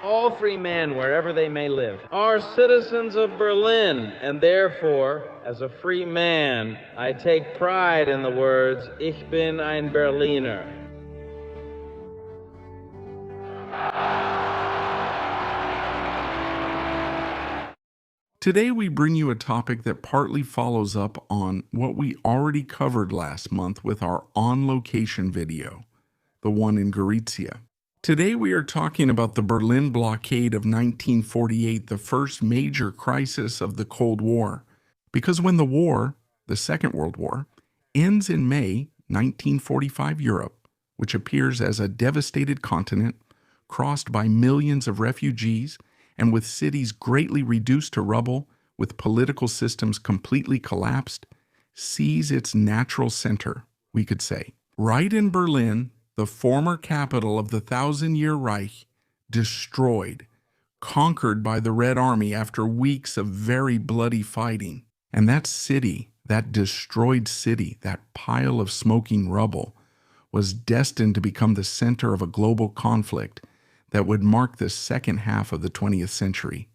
All free men, wherever they may live, are citizens of Berlin, and therefore, as a free man, I take pride in the words, Ich bin ein Berliner. Today we bring you a topic that partly follows up on what we already covered last month with our on-location video, the one in Gorizia. Today we are talking about the Berlin Blockade of 1948, the first major crisis of the Cold War. Because when the war, the Second World War, ends in May 1945, Europe, which appears as a devastated continent, crossed by millions of refugees, and with cities greatly reduced to rubble, with political systems completely collapsed, sees its natural center, we could say. Right in Berlin, the former capital of the Thousand-Year Reich, destroyed, conquered by the Red Army after weeks of very bloody fighting. And that city, that destroyed city, that pile of smoking rubble, was destined to become the center of a global conflict that would mark the second half of the 20th century,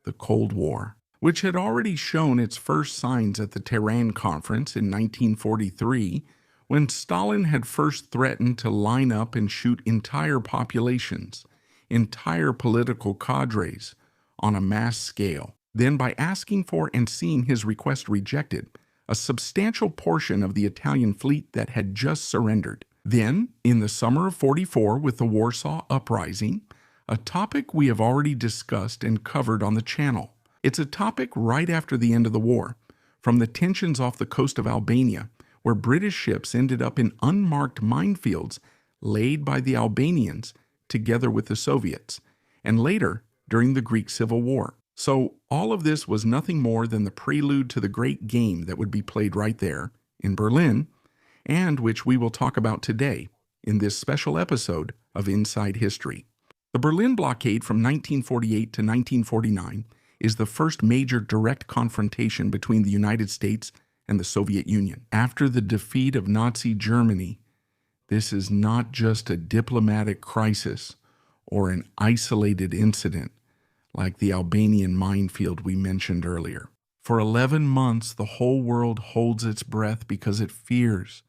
the Cold War, which had already shown its first signs at the Tehran Conference in 1943, when Stalin had first threatened to line up and shoot entire populations, entire political cadres, on a mass scale. Then, by asking for and seeing his request rejected, a substantial portion of the Italian fleet that had just surrendered. Then, in the summer of '44, with the Warsaw Uprising, a topic we have already discussed and covered on the channel. It's a topic right after the end of the war, from the tensions off the coast of Albania, where British ships ended up in unmarked minefields laid by the Albanians together with the Soviets, and later during the Greek Civil War. So all of this was nothing more than the prelude to the great game that would be played right there in Berlin, and which we will talk about today in this special episode of Inside History. The Berlin Blockade from 1948 to 1949 is the first major direct confrontation between the United States and the Soviet Union. After the defeat of Nazi Germany, this is not just a diplomatic crisis or an isolated incident like the Albanian minefield we mentioned earlier. For 11 months, the whole world holds its breath because it fears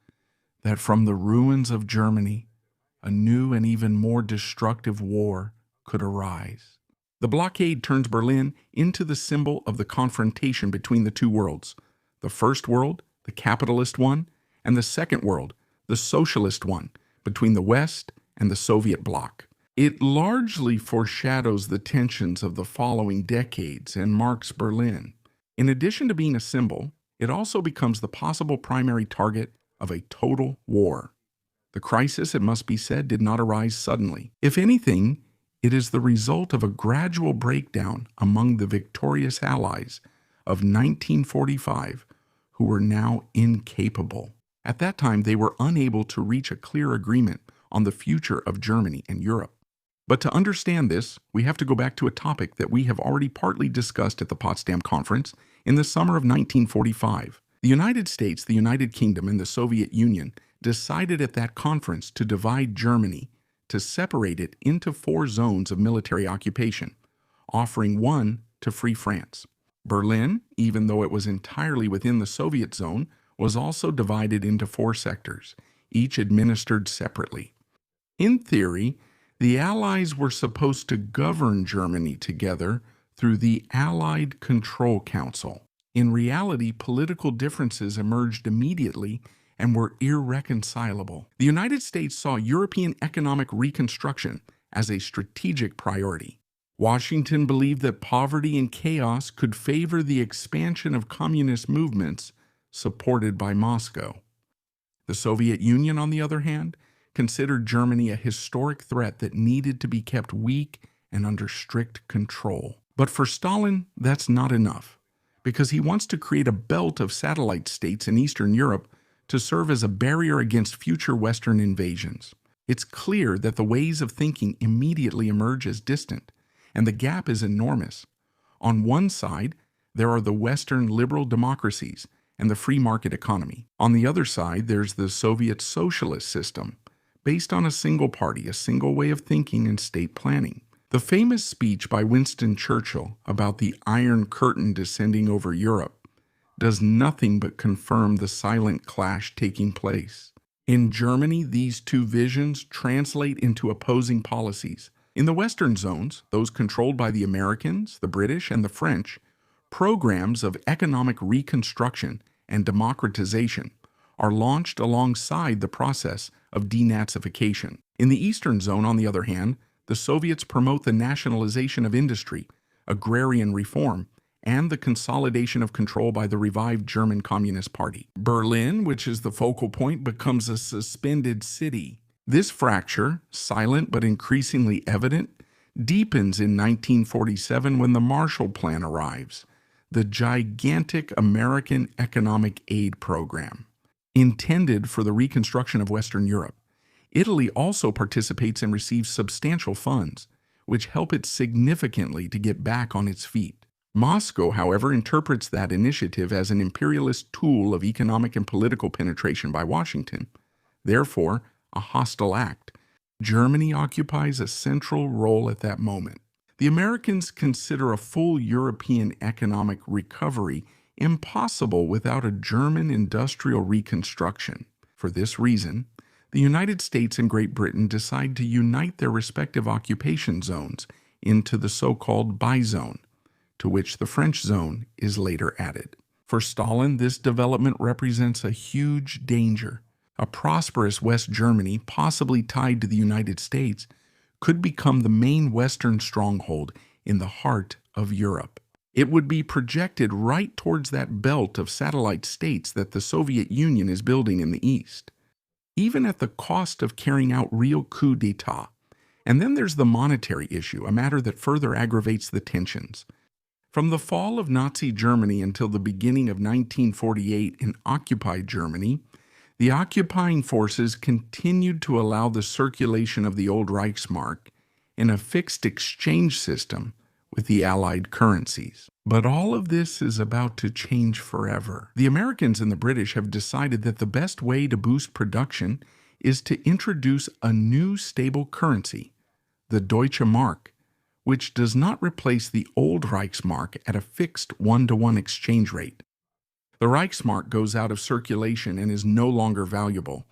that from the ruins of Germany, a new and even more destructive war could arise. The blockade turns Berlin into the symbol of the confrontation between the two worlds. The first world, the capitalist one, and the second world, the socialist one, between the West and the Soviet bloc. It largely foreshadows the tensions of the following decades and marks Berlin. In addition to being a symbol, it also becomes the possible primary target of a total war. The crisis, it must be said, did not arise suddenly. If anything, it is the result of a gradual breakdown among the victorious allies of 1945, who were now incapable. At that time, they were unable to reach a clear agreement on the future of Germany and Europe. But to understand this, we have to go back to a topic that we have already partly discussed at the Potsdam Conference in the summer of 1945. The United States, the United Kingdom, and the Soviet Union decided at that conference to divide Germany, to separate it into 4 zones of military occupation, offering one to Free France. Berlin, even though it was entirely within the Soviet zone, was also divided into 4 sectors, each administered separately. In theory, the Allies were supposed to govern Germany together through the Allied Control Council. In reality, political differences emerged immediately and were irreconcilable. The United States saw European economic reconstruction as a strategic priority. Washington believed that poverty and chaos could favor the expansion of communist movements supported by Moscow. The Soviet Union, on the other hand, considered Germany a historic threat that needed to be kept weak and under strict control. But for Stalin, that's not enough, because he wants to create a belt of satellite states in Eastern Europe to serve as a barrier against future Western invasions. It's clear that the ways of thinking immediately emerge as distant, and the gap is enormous. On one side, there are the Western liberal democracies and the free market economy. On the other side, there's the Soviet socialist system, based on a single party, a single way of thinking and state planning. The famous speech by Winston Churchill about the Iron Curtain descending over Europe does nothing but confirm the silent clash taking place. In Germany, these two visions translate into opposing policies. In the Western zones, those controlled by the Americans, the British, and the French, programs of economic reconstruction and democratization are launched alongside the process of denazification. In the Eastern zone, on the other hand, the Soviets promote the nationalization of industry, agrarian reform, and the consolidation of control by the revived German Communist Party. Berlin, which is the focal point, becomes a suspended city. This fracture, silent but increasingly evident, deepens in 1947 when the Marshall Plan arrives, the gigantic American economic aid program. Intended for the reconstruction of Western Europe, Italy also participates and receives substantial funds, which help it significantly to get back on its feet. Moscow, however, interprets that initiative as an imperialist tool of economic and political penetration by Washington, therefore a hostile act. Germany occupies a central role at that moment. The Americans consider a full European economic recovery impossible without a German industrial reconstruction. For this reason, the United States and Great Britain decide to unite their respective occupation zones into the so-called bizone, to which the French zone is later added. For Stalin, this development represents a huge danger. A prosperous West Germany, possibly tied to the United States, could become the main Western stronghold in the heart of Europe. It would be projected right towards that belt of satellite states that the Soviet Union is building in the East, even at the cost of carrying out real coups d'etat. And then there's the monetary issue, a matter that further aggravates the tensions. From the fall of Nazi Germany until the beginning of 1948 in occupied Germany, the occupying forces continued to allow the circulation of the old Reichsmark in a fixed exchange system with the Allied currencies. But all of this is about to change forever. The Americans and the British have decided that the best way to boost production is to introduce a new stable currency, the Deutsche Mark, which does not replace the old Reichsmark at a fixed one-to-one exchange rate. The Reichsmark goes out of circulation and is no longer valuable.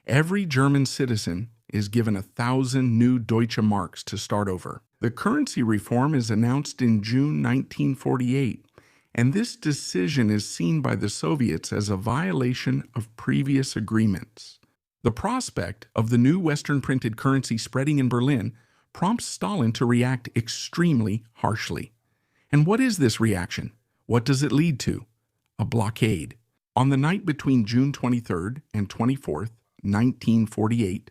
Every German citizen is given 1,000 new Deutsche Marks to start over. The currency reform is announced in June 1948, and this decision is seen by the Soviets as a violation of previous agreements. The prospect of the new Western printed currency spreading in Berlin prompts Stalin to react extremely harshly. And what is this reaction? What does it lead to? A blockade. On the night between June 23rd and 24th, 1948,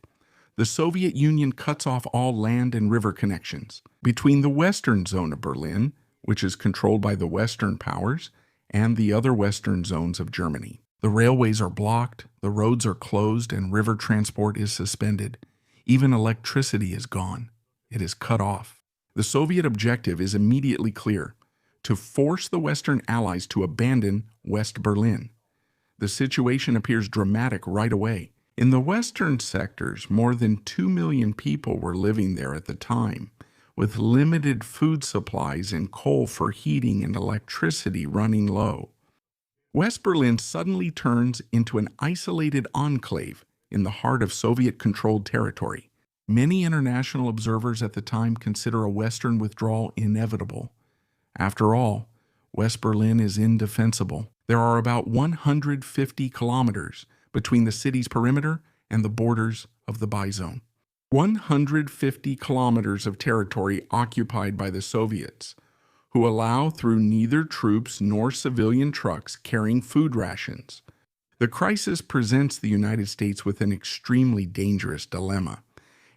the Soviet Union cuts off all land and river connections between the western zone of Berlin, which is controlled by the Western powers, and the other western zones of Germany. The railways are blocked, the roads are closed, and river transport is suspended. Even electricity is gone. It is cut off. The Soviet objective is immediately clear: to force the Western Allies to abandon West Berlin. The situation appears dramatic right away. In the western sectors, more than 2 million people were living there at the time, with limited food supplies and coal for heating and electricity running low. West Berlin suddenly turns into an isolated enclave in the heart of Soviet-controlled territory. Many international observers at the time consider a Western withdrawal inevitable. After all, West Berlin is indefensible. There are about 150 kilometers between the city's perimeter and the borders of the bizone. 150 kilometers of territory occupied by the Soviets, who allow through neither troops nor civilian trucks carrying food rations. The crisis presents the United States with an extremely dangerous dilemma.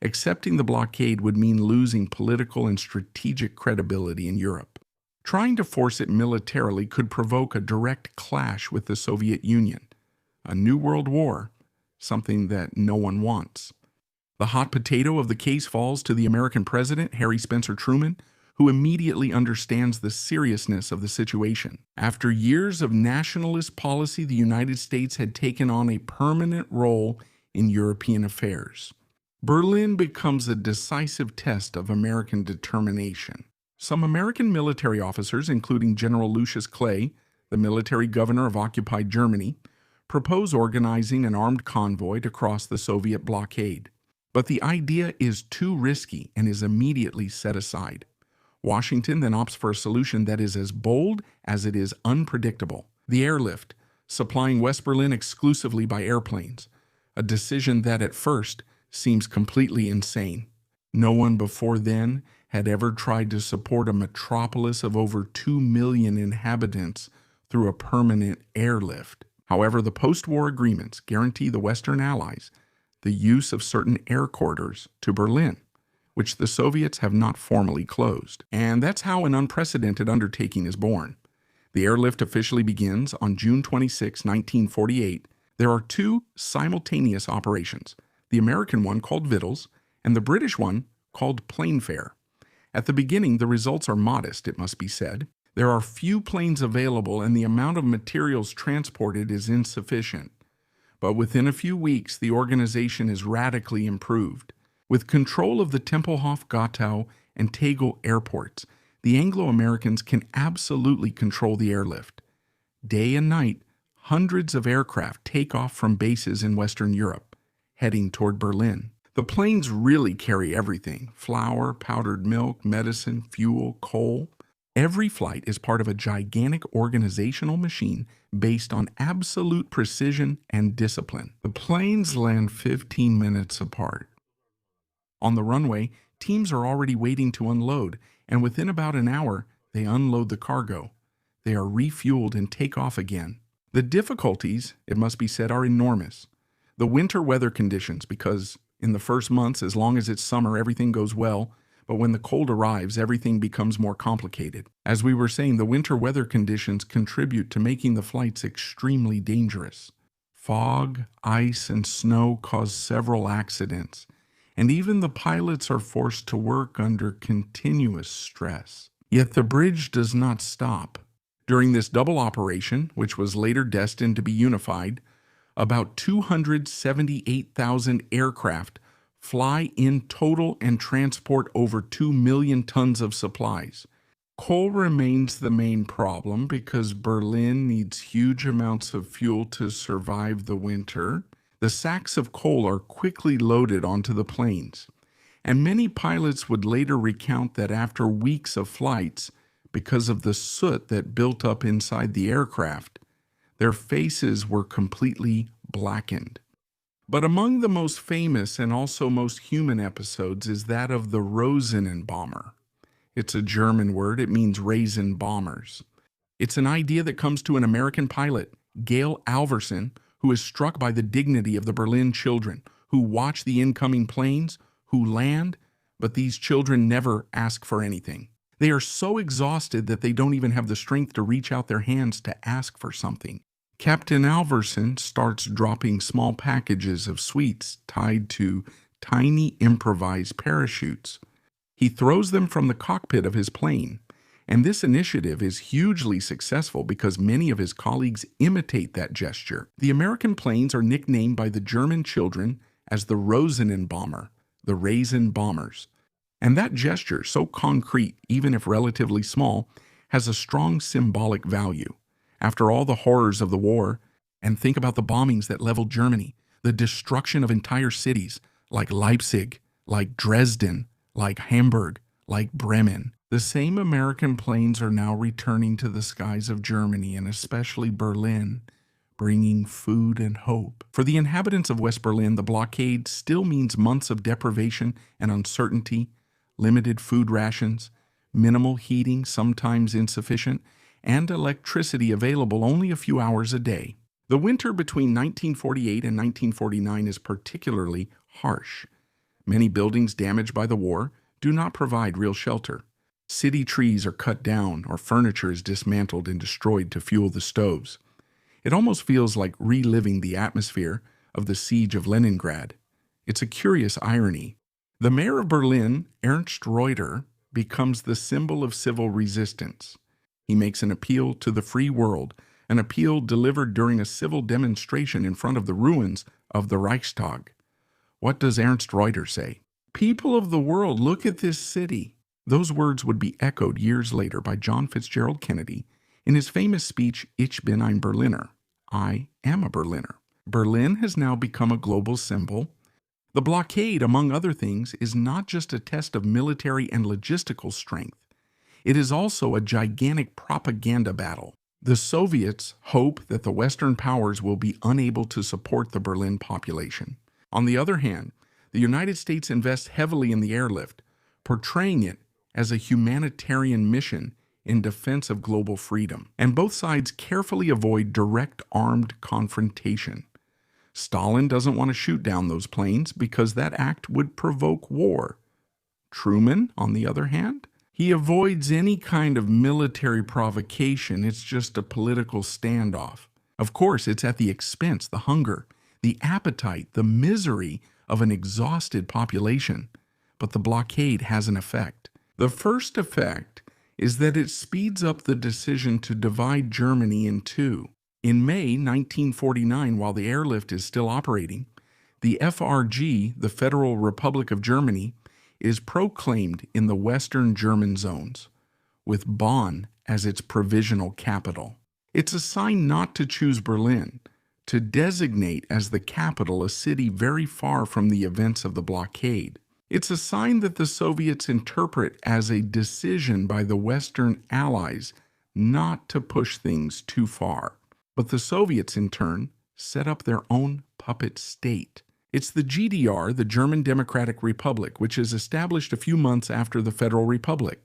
Accepting the blockade would mean losing political and strategic credibility in Europe. Trying to force it militarily could provoke a direct clash with the Soviet Union, a new world war, something that no one wants. The hot potato of the case falls to the American president, Harry Spencer Truman, who immediately understands the seriousness of the situation. After years of nationalist policy, the United States had taken on a permanent role in European affairs. Berlin becomes a decisive test of American determination. Some American military officers, including General Lucius Clay, the military governor of occupied Germany, propose organizing an armed convoy to cross the Soviet blockade. But the idea is too risky and is immediately set aside. Washington then opts for a solution that is as bold as it is unpredictable: the airlift, supplying West Berlin exclusively by airplanes, a decision that at first seems completely insane. No one before then had ever tried to support a metropolis of over 2 million inhabitants through a permanent airlift. However, the post-war agreements guarantee the Western Allies the use of certain air corridors to Berlin, which the Soviets have not formally closed. And that's how an unprecedented undertaking is born. The airlift officially begins on June 26, 1948. There are two simultaneous operations: the American one called Vittles and the British one called Planefare. At the beginning, the results are modest, it must be said. There are few planes available and the amount of materials transported is insufficient. But within a few weeks, the organization is radically improved. With control of the Tempelhof, Gottow, and Tegel airports, the Anglo-Americans can absolutely control the airlift. Day and night, hundreds of aircraft take off from bases in Western Europe, heading toward Berlin. The planes really carry everything: flour, powdered milk, medicine, fuel, coal. Every flight is part of a gigantic organizational machine based on absolute precision and discipline. The planes land 15 minutes apart. On the runway, teams are already waiting to unload, and within about an hour, they unload the cargo. They are refueled and take off again. The difficulties, it must be said, are enormous. The winter weather conditions, because in the first months, as long as it's summer, everything goes well, but when the cold arrives, everything becomes more complicated. As we were saying, the winter weather conditions contribute to making the flights extremely dangerous. Fog, ice, and snow cause several accidents, and even the pilots are forced to work under continuous stress. Yet the bridge does not stop. During this double operation, which was later destined to be unified, about 278,000 aircraft fly in total and transport over 2 million tons of supplies. Coal remains the main problem because Berlin needs huge amounts of fuel to survive the winter. The sacks of coal are quickly loaded onto the planes, and many pilots would later recount that after weeks of flights, because of the soot that built up inside the aircraft, their faces were completely blackened. But among the most famous and also most human episodes is that of the Rosenbomber. It's a German word. It means raisin bombers. It's an idea that comes to an American pilot, Gail Alverson, who is struck by the dignity of the Berlin children, who watch the incoming planes, who land, but these children never ask for anything. They are so exhausted that they don't even have the strength to reach out their hands to ask for something. Captain Alverson starts dropping small packages of sweets tied to tiny improvised parachutes. He throws them from the cockpit of his plane, and this initiative is hugely successful because many of his colleagues imitate that gesture. The American planes are nicknamed by the German children as the Rosenbomber, the Raisin Bombers. And that gesture, so concrete, even if relatively small, has a strong symbolic value. After all the horrors of the war, and think about the bombings that leveled Germany, the destruction of entire cities like Leipzig, like Dresden, like Hamburg, like Bremen. The same American planes are now returning to the skies of Germany and especially Berlin, bringing food and hope. For the inhabitants of West Berlin, the blockade still means months of deprivation and uncertainty, limited food rations, minimal heating, sometimes insufficient, and electricity available only a few hours a day. The winter between 1948 and 1949 is particularly harsh. Many buildings damaged by the war do not provide real shelter. City trees are cut down or furniture is dismantled and destroyed to fuel the stoves. It almost feels like reliving the atmosphere of the siege of Leningrad. It's a curious irony. The mayor of Berlin, Ernst Reuter, becomes the symbol of civil resistance. He makes an appeal to the free world, an appeal delivered during a civil demonstration in front of the ruins of the Reichstag. What does Ernst Reuter say? People of the world, look at this city. Those words would be echoed years later by John Fitzgerald Kennedy in his famous speech, Ich bin ein Berliner. I am a Berliner. Berlin has now become a global symbol. The blockade, among other things, is not just a test of military and logistical strength. It is also a gigantic propaganda battle. The Soviets hope that the Western powers will be unable to support the Berlin population. On the other hand, the United States invests heavily in the airlift, portraying it as a humanitarian mission in defense of global freedom. And both sides carefully avoid direct armed confrontation. Stalin doesn't want to shoot down those planes because that act would provoke war. Truman, on the other hand, he avoids any kind of military provocation. It's just a political standoff. Of course, it's at the expense, the hunger, the appetite, the misery of an exhausted population. But the blockade has an effect. The first effect is that it speeds up the decision to divide Germany in two. In May 1949, while the airlift is still operating, the FRG, the Federal Republic of Germany, is proclaimed in the Western German zones, with Bonn as its provisional capital. It's a sign not to choose Berlin, to designate as the capital a city very far from the events of the blockade. It's a sign that the Soviets interpret as a decision by the Western allies not to push things too far. But the Soviets, in turn, set up their own puppet state. It's the GDR, the German Democratic Republic, which is established a few months after the Federal Republic.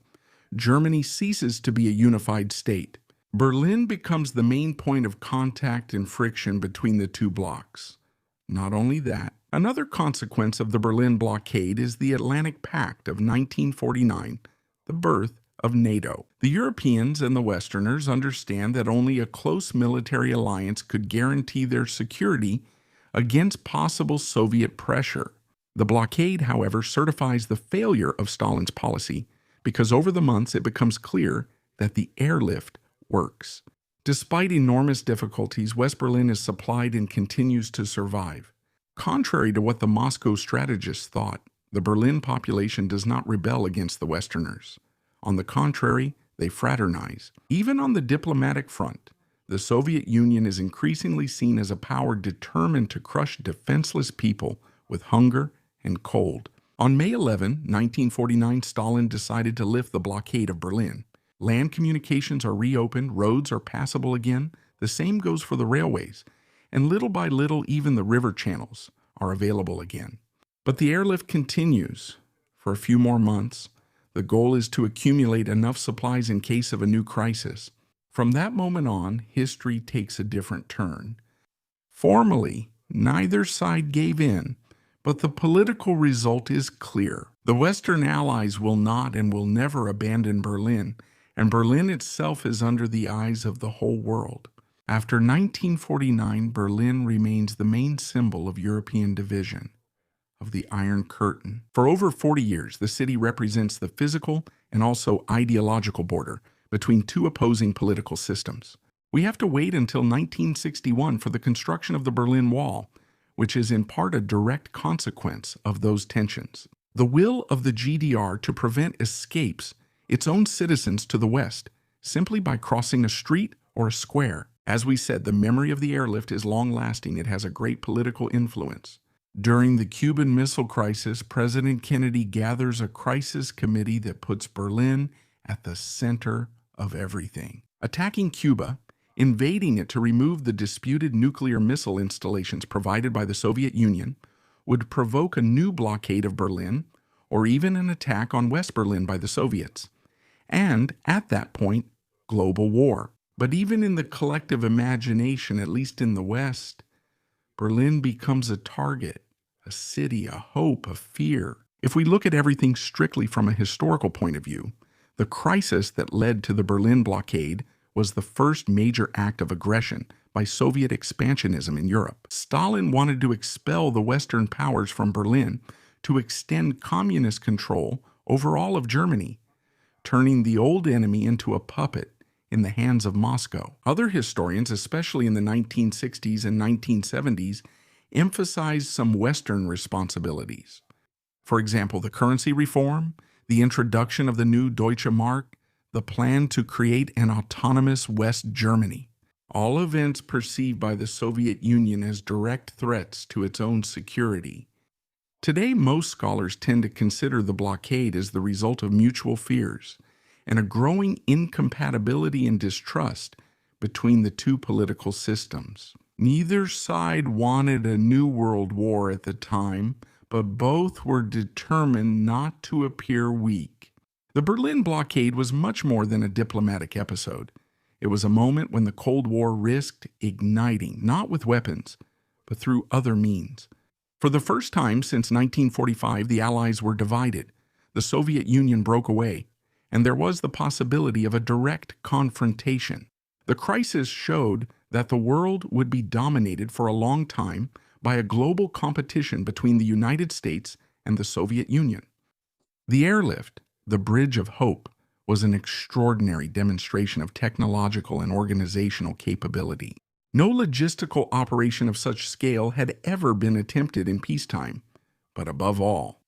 Germany ceases to be a unified state. Berlin becomes the main point of contact and friction between the two blocs. Not only that, another consequence of the Berlin blockade is the Atlantic Pact of 1949, the birth of NATO. The Europeans and the Westerners understand that only a close military alliance could guarantee their security against possible Soviet pressure. The blockade, however, certifies the failure of Stalin's policy because over the months it becomes clear that the airlift works. Despite enormous difficulties, West Berlin is supplied and continues to survive. Contrary to what the Moscow strategists thought, the Berlin population does not rebel against the Westerners. On the contrary, they fraternize. Even on the diplomatic front, the Soviet Union is increasingly seen as a power determined to crush defenseless people with hunger and cold. On May 11, 1949, Stalin decided to lift the blockade of Berlin. Land communications are reopened, roads are passable again. The same goes for the railways. And little by little, even the river channels are available again. But the airlift continues for a few more months. The goal is to accumulate enough supplies in case of a new crisis. From that moment on, history takes a different turn. Formally, neither side gave in, but the political result is clear. The Western Allies will not and will never abandon Berlin, and Berlin itself is under the eyes of the whole world. After 1949, Berlin remains the main symbol of European division, of the Iron Curtain. For over 40 years, the city represents the physical and also ideological border between two opposing political systems. We have to wait until 1961 for the construction of the Berlin Wall, which is in part a direct consequence of those tensions. The will of the GDR to prevent escapes its own citizens to the West simply by crossing a street or a square. As we said, the memory of the airlift is long-lasting. It has a great political influence. During the Cuban Missile Crisis, President Kennedy gathers a crisis committee that puts Berlin at the center of everything. Attacking Cuba, invading it to remove the disputed nuclear missile installations provided by the Soviet Union, would provoke a new blockade of Berlin or even an attack on West Berlin by the Soviets. And, at that point, global war. But even in the collective imagination, at least in the West, Berlin becomes a target, a city, a hope, a fear. If we look at everything strictly from a historical point of view, the crisis that led to the Berlin blockade was the first major act of aggression by Soviet expansionism in Europe. Stalin wanted to expel the Western powers from Berlin to extend communist control over all of Germany, turning the old enemy into a puppet in the hands of Moscow. Other historians, especially in the 1960s and 1970s, emphasized some Western responsibilities. For example, the currency reform, the introduction of the new Deutsche Mark, the plan to create an autonomous West Germany, all events perceived by the Soviet Union as direct threats to its own security. Today, most scholars tend to consider the blockade as the result of mutual fears and a growing incompatibility and distrust between the two political systems. Neither side wanted a new world war at the time, but both were determined not to appear weak. The Berlin blockade was much more than a diplomatic episode. It was a moment when the Cold War risked igniting, not with weapons, but through other means. For the first time since 1945, the Allies were divided. The Soviet Union broke away, and there was the possibility of a direct confrontation. The crisis showed that the world would be dominated for a long time by a global competition between the United States and the Soviet Union. The Airlift, the Bridge of Hope, was an extraordinary demonstration of technological and organizational capability. No logistical operation of such scale had ever been attempted in peacetime, but above all,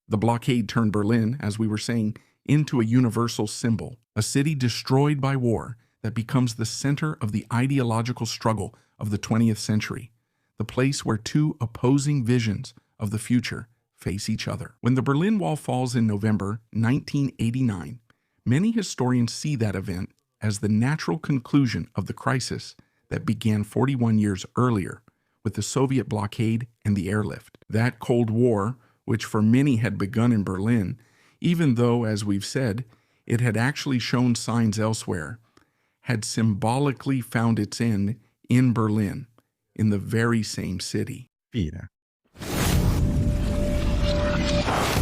the blockade turned Berlin, as we were saying, into a universal symbol, a city destroyed by war that becomes the center of the ideological struggle of the 20th century, the place where two opposing visions of the future face each other. When the Berlin Wall falls in November 1989, many historians see that event as the natural conclusion of the crisis that began 41 years earlier with the Soviet blockade and the airlift. That Cold War, which for many had begun in Berlin, even though, as we've said, it had actually shown signs elsewhere, had symbolically found its end in Berlin, in the very same city. Fine.